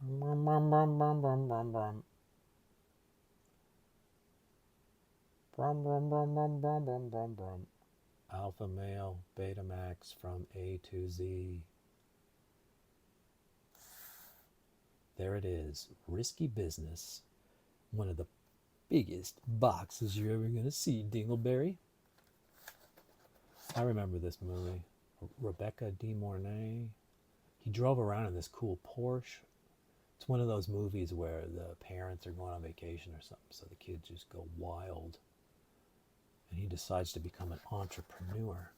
Brum, brum, brum, brum, brum, brum, brum. Brum, brum, brum, brum, brum, brum, brum, brum. Alpha male, Betamax from A to Z. There it is. Risky Business. One of the biggest boxes you're ever going to see, Dingleberry. I remember this movie. Rebecca De Mornay. He drove around in this cool Porsche. It's one of those movies where the parents are going on vacation or something, so the kids just go wild. And he decides to become an entrepreneur.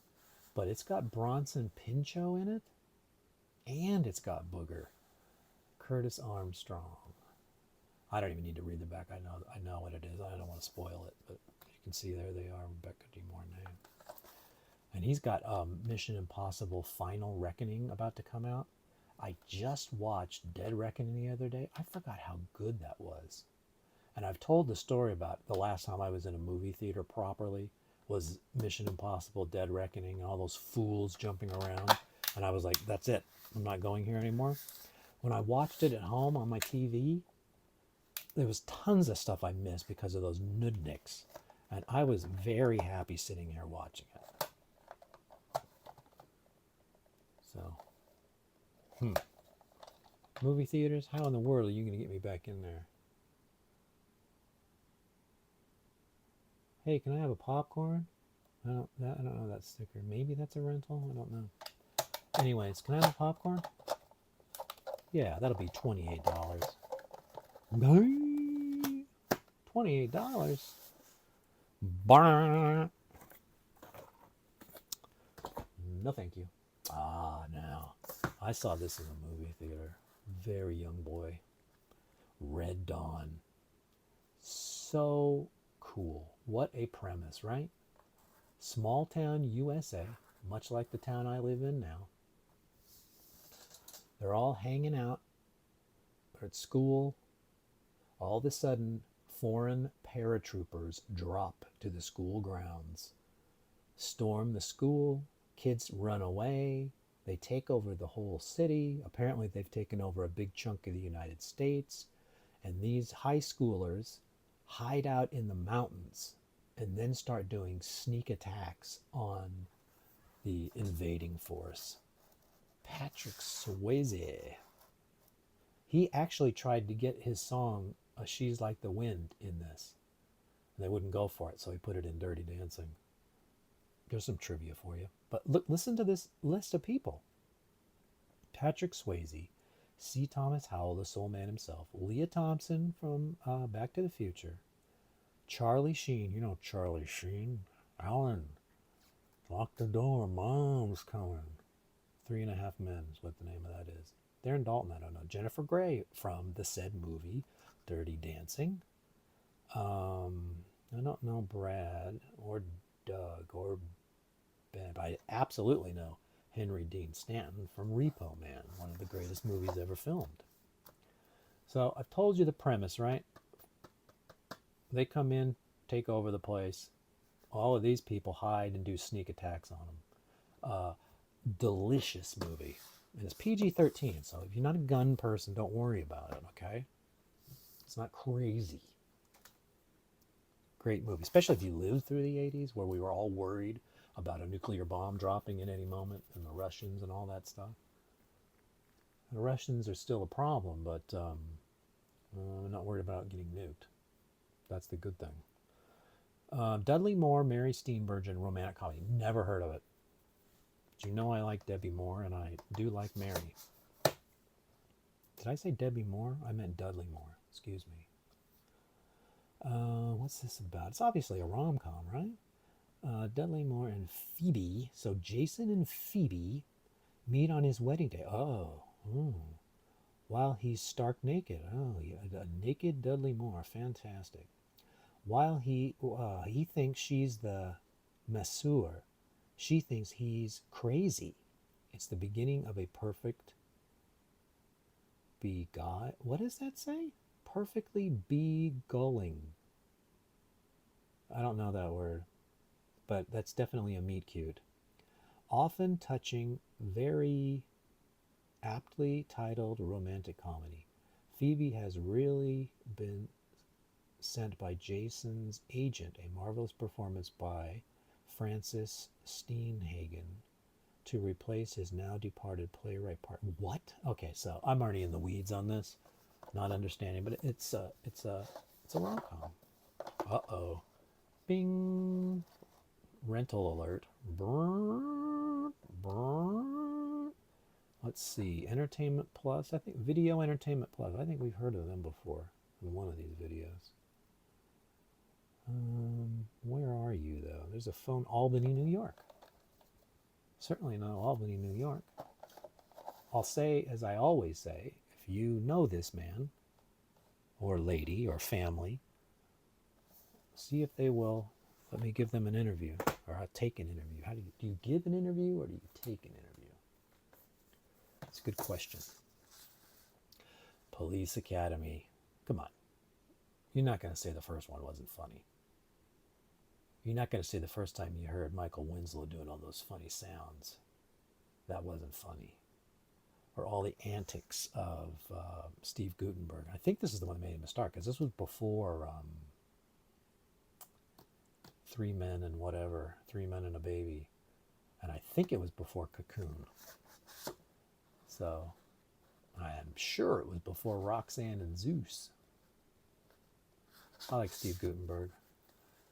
But it's got Bronson Pinchot in it, and it's got Booger. Curtis Armstrong. I don't even need to read the back. I know what it is. I don't want to spoil it, but you can see there they are, Rebecca De Mornay. And he's got Mission Impossible Final Reckoning about to come out. I just watched Dead Reckoning the other day. I forgot how good that was. And I've told the story about the last time I was in a movie theater properly was Mission Impossible Dead Reckoning and all those fools jumping around. And I was like, that's it. I'm not going here anymore. When I watched it at home on my TV, there was tons of stuff I missed because of those nudniks. And I was very happy sitting here watching it. So, movie theaters? How in the world are you going to get me back in there? Hey, can I have a popcorn? I don't know that sticker. Maybe that's a rental? I don't know. Anyways, can I have a popcorn? Yeah, that'll be $28. $28? No, thank you. Ah, now. I saw this in a movie theater. Very young boy. Red Dawn. So cool. What a premise, right? Small town USA, much like the town I live in now. They're all hanging out. They're at school. All of a sudden, foreign paratroopers drop to the school grounds, storm the school, kids run away, they take over the whole city. Apparently, they've taken over a big chunk of the United States. And these high schoolers hide out in the mountains and then start doing sneak attacks on the invading force. Patrick Swayze. He actually tried to get his song She's Like the Wind in this. And they wouldn't go for it, so he put it in Dirty Dancing. There's some trivia for you. But look, listen to this list of people. Patrick Swayze, C. Thomas Howell, the soul man himself, Leah Thompson from Back to the Future, Charlie Sheen, you know Charlie Sheen, Alan, lock the door, mom's coming. 3.5 Men is what the name of that is. Darren Dalton, I don't know. Jennifer Grey from the said movie, Dirty Dancing. I don't know Brad or Doug or Ben, but I absolutely know Henry Dean Stanton from Repo Man, one of the greatest movies ever filmed. So I've told you the premise, right? They come in, take over the place. All of these people hide and do sneak attacks on them. Delicious movie. And it's PG-13, so if you're not a gun person, don't worry about it, okay? It's not crazy. Great movie, especially if you lived through the 80s where we were all worried about a nuclear bomb dropping at any moment and the Russians and all that stuff. The Russians are still a problem, but I'm not worried about getting nuked. That's the good thing. Dudley Moore, Mary Steenburgen, romantic comedy. Never heard of it. But you know I like Debbie Moore, and I do like Mary. Did I say Debbie Moore? I meant Dudley Moore. Excuse me. What's this about? It's obviously a rom-com, right? Dudley Moore and Phoebe. So Jason and Phoebe meet on his wedding day. While he's stark naked. Oh, yeah, a naked Dudley Moore. Fantastic. While he thinks she's the masseur, she thinks he's crazy. It's the beginning of a perfect beguile. What does that say? Perfectly begulling. I don't know that word, but that's definitely a meet cute. Often touching, very aptly titled romantic comedy. Phoebe has really been sent by Jason's agent, a marvelous performance by Francis Steenhagen, to replace his now departed playwright part. What? Okay, so I'm already in the weeds on this, not understanding, but it's a rom-com. Uh-oh. Bing. Rental alert. Brrr, brrr. Let's see. Entertainment Plus. I think Video Entertainment Plus. I think we've heard of them before in one of these videos. Where are you, though? There's a phone. Albany, New York. Certainly not Albany, New York. I'll say, as I always say, if you know this man or lady or family, see if they will let me give them an interview, or I'll take an interview. How do you give an interview, or do you take an interview? That's a good question. Police Academy. Come on. You're not going to say the first one wasn't funny. You're not going to say the first time you heard Michael Winslow doing all those funny sounds, that wasn't funny. Or all the antics of Steve Guttenberg. I think this is the one that made him a star, because this was before Three Men and whatever, 3 Men and a Baby. And I think it was before Cocoon. So I am sure it was before Roxanne and Zeus. I like Steve Guttenberg.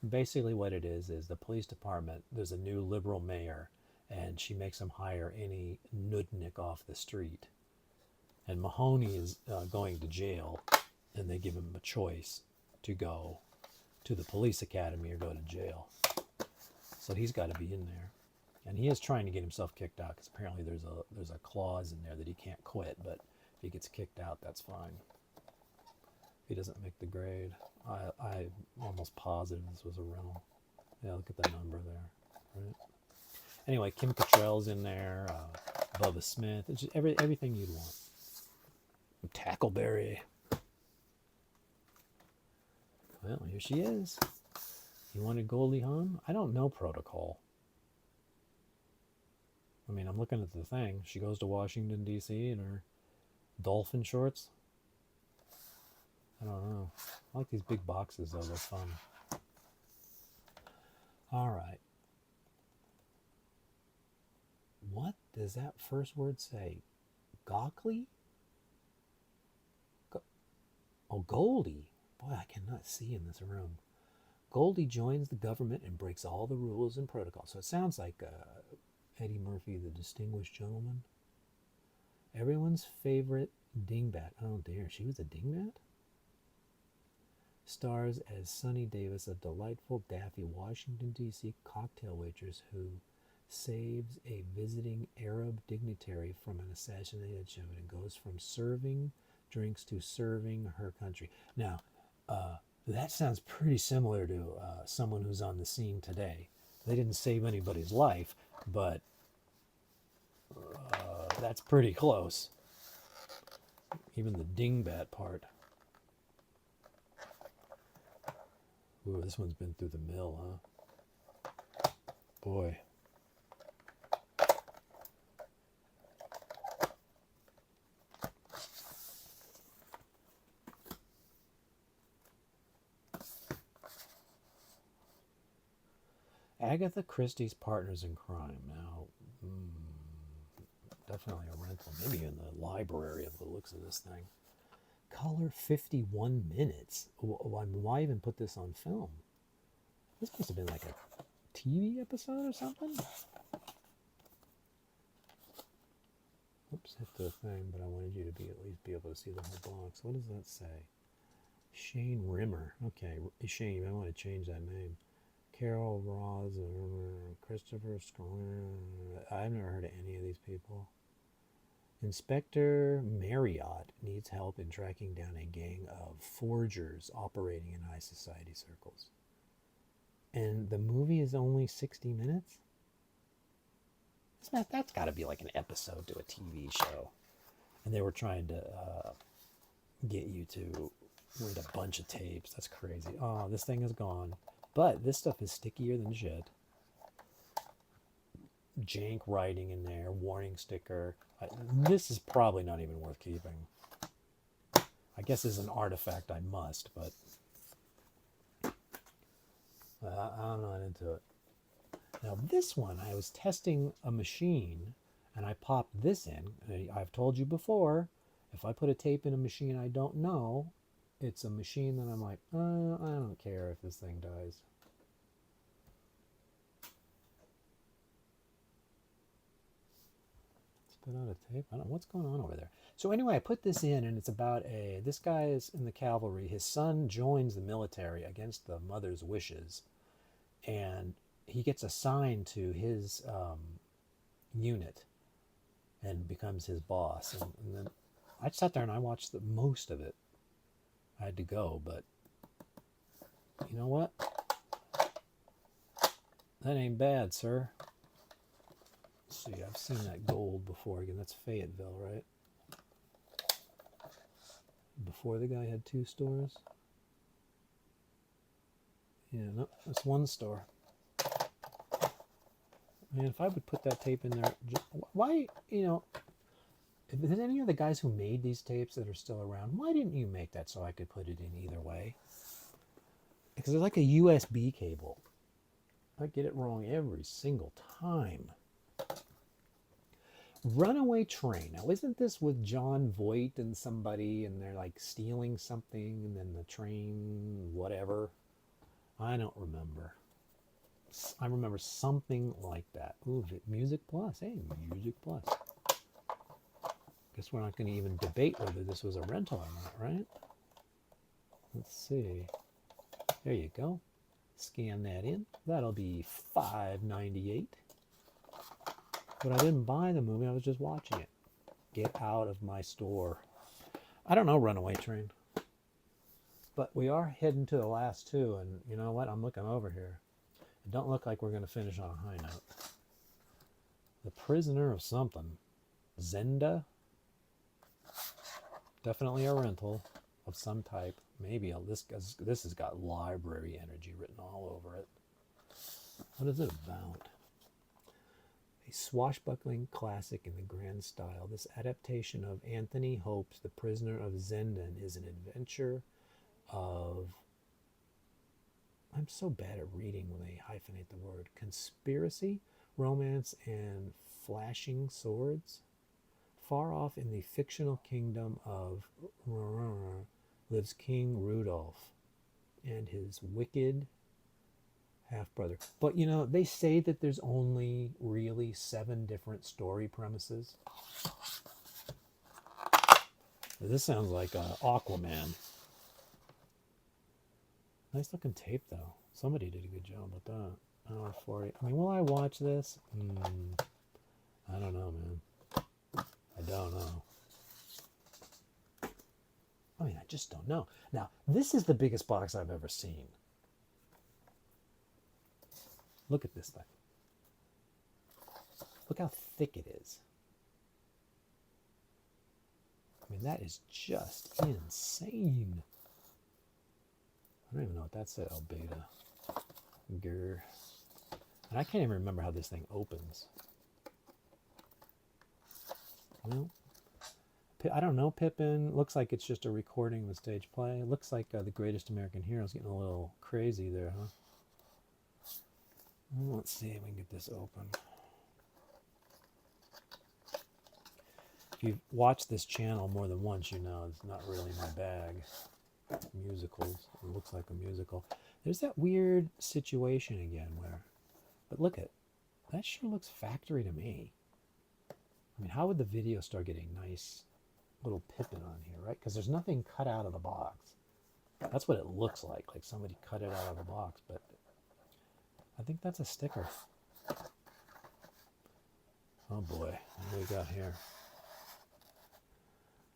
Basically what it is the police department, there's a new liberal mayor, and she makes him hire any nudnik off the street. And Mahoney is going to jail, and they give him a choice to go to the police academy or go to jail. So he's got to be in there. And he is trying to get himself kicked out, because apparently there's a clause in there that he can't quit, but if he gets kicked out, that's fine. If he doesn't make the grade. I'm almost positive this was a rental. Yeah, look at the number there. Right? Anyway, Kim Cattrall's in there, Bubba Smith, it's just everything you'd want. Tackleberry. Well, here she is. You wanted Goldie Hawn? I don't know protocol. I mean, I'm looking at the thing. She goes to Washington, D.C. in her dolphin shorts. I don't know. I like these big boxes, though. They're fun. All right. What does that first word say? Gockley? Oh, Goldie. Boy, I cannot see in this room. Goldie joins the government and breaks all the rules and protocols. So it sounds like Eddie Murphy, the distinguished gentleman. Everyone's favorite dingbat. Oh, dear. She was a dingbat? Stars as Sunny Davis, a delightful, daffy Washington, D.C. cocktail waitress who saves a visiting Arab dignitary from an assassinated ship and goes from serving drinks to serving her country. Now, that sounds pretty similar to someone who's on the scene today. They didn't save anybody's life, but that's pretty close. Even the dingbat part. Ooh, this one's been through the mill, huh? Boy. Agatha Christie's Partners in Crime. Now, definitely a rental. Maybe in the library of the looks of this thing. Color 51 minutes. Why even put this on film? This must have been like a TV episode or something. Oops, hit the thing, but I wanted you to at least be able to see the whole box. What does that say? Shane Rimmer. Okay, Shane, you might want to change that name. Carol Ross, Christopher Scollin. I've never heard of any of these people. Inspector Marriott needs help in tracking down a gang of forgers operating in high society circles. And the movie is only 60 minutes? That's got to be like an episode to a TV show. And they were trying to get you to read a bunch of tapes. That's crazy. Oh, this thing is gone. But this stuff is stickier than shit. Jank writing in there, warning sticker. This is probably not even worth keeping. I guess as an artifact I must, but I'm not into it. Now this one, I was testing a machine and I popped this in. I've told you before, if I put a tape in a machine I don't know, it's a machine that I'm like, I don't care if this thing dies. Spit out a tape? I don't know what's going on over there. So anyway, I put this in and it's about this guy is in the cavalry. His son joins the military against the mother's wishes. And he gets assigned to his unit and becomes his boss. And then I sat there and I watched most of it. I had to go, but you know what? That ain't bad, sir. Let's see, I've seen that gold before. Again, that's Fayetteville, right? Before the guy had 2 stores. Yeah, no, that's 1 store. Man, if I would put that tape in there, why, if there's any of the guys who made these tapes that are still around, why didn't you make that so I could put it in either way? Because it's like a USB cable. I get it wrong every single time. Runaway Train. Now, isn't this with John Voight and somebody, and they're like stealing something, and then the train, whatever? I don't remember. I remember something like that. Ooh, Music Plus. Hey, Music Plus. Guess we're not going to even debate whether this was a rental or not, right? Let's see. There you go. Scan that in. That'll be $5.98. But I didn't buy the movie. I was just watching it. Get out of my store. I don't know Runaway Train. But we are heading to the last 2. And you know what? I'm looking over here. It don't look like we're going to finish on a high note. The Prisoner of something. Zenda. Definitely a rental of some type. Maybe this has got library energy written all over it. What is it about? A swashbuckling classic in the grand style. This adaptation of Anthony Hope's The Prisoner of Zenda is an adventure of... I'm so bad at reading when they hyphenate the word. Conspiracy, romance, and flashing swords. Far off in the fictional kingdom of lives King Rudolph and his wicked half-brother. But they say that there's only really 7 different story premises. This sounds like Aquaman. Nice looking tape though. Somebody did a good job with that. Hour 40. I mean, will I watch this? I don't know, man. I don't know. I mean, I just don't know. Now, this is the biggest box I've ever seen. Look at this thing. Look how thick it is. I mean, that is just insane. I don't even know what that said. Oh, beta. Grr. And I can't even remember how this thing opens. Well, I don't know, Pippin. Looks like it's just a recording of the stage play. Looks like The Greatest American Hero's getting a little crazy there, huh? Well, let's see if we can get this open. If you've watched this channel more than once, you know it's not really my bag. Musicals. It looks like a musical. There's that weird situation again where... But look at... That sure looks factory to me. I mean, how would the video start getting nice little Pippin on here, right? Because there's nothing cut out of the box. That's what it looks like somebody cut it out of the box, but I think that's a sticker. Oh boy, what do we got here?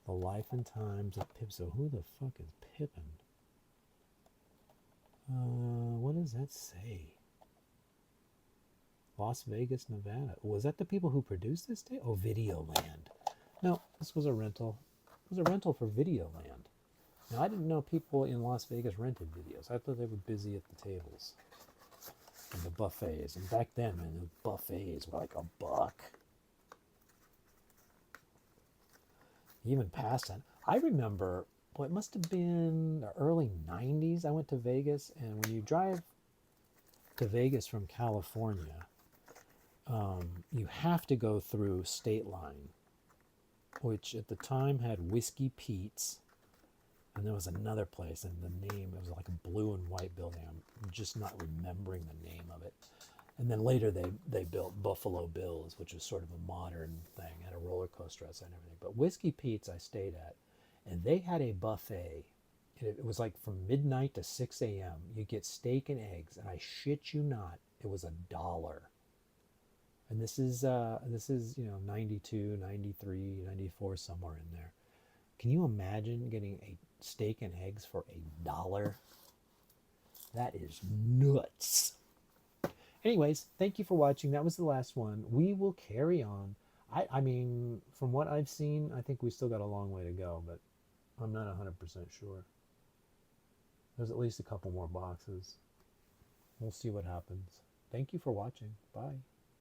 The Life and Times of Pip. So who the fuck is Pippin? What does that say? Las Vegas, Nevada. Was that the people who produced this day? Oh, Videoland. No, this was a rental. It was a rental for Videoland. Now, I didn't know people in Las Vegas rented videos. I thought they were busy at the tables and the buffets. And back then, man, the buffets were like $1. Even past that. I remember boy, it must have been the early 90s. I went to Vegas, and when you drive to Vegas from California, you have to go through State Line, which at the time had Whiskey Pete's, and there was another place, and the name, it was like a blue and white building. I'm just not remembering the name of it. And then later they built Buffalo Bill's, which was sort of a modern thing, had a roller coaster outside and everything. But Whiskey Pete's I stayed at, and they had a buffet. It was like from midnight to 6 a.m. You get steak and eggs, and I shit you not, it was $1. And this is 92, 93, 94, somewhere in there. Can you imagine getting a steak and eggs for $1? That is nuts. Anyways, thank you for watching. That was the last one. We will carry on. I mean, from what I've seen, I think we still got a long way to go, but I'm not 100% sure. There's at least a couple more boxes. We'll see what happens. Thank you for watching. Bye.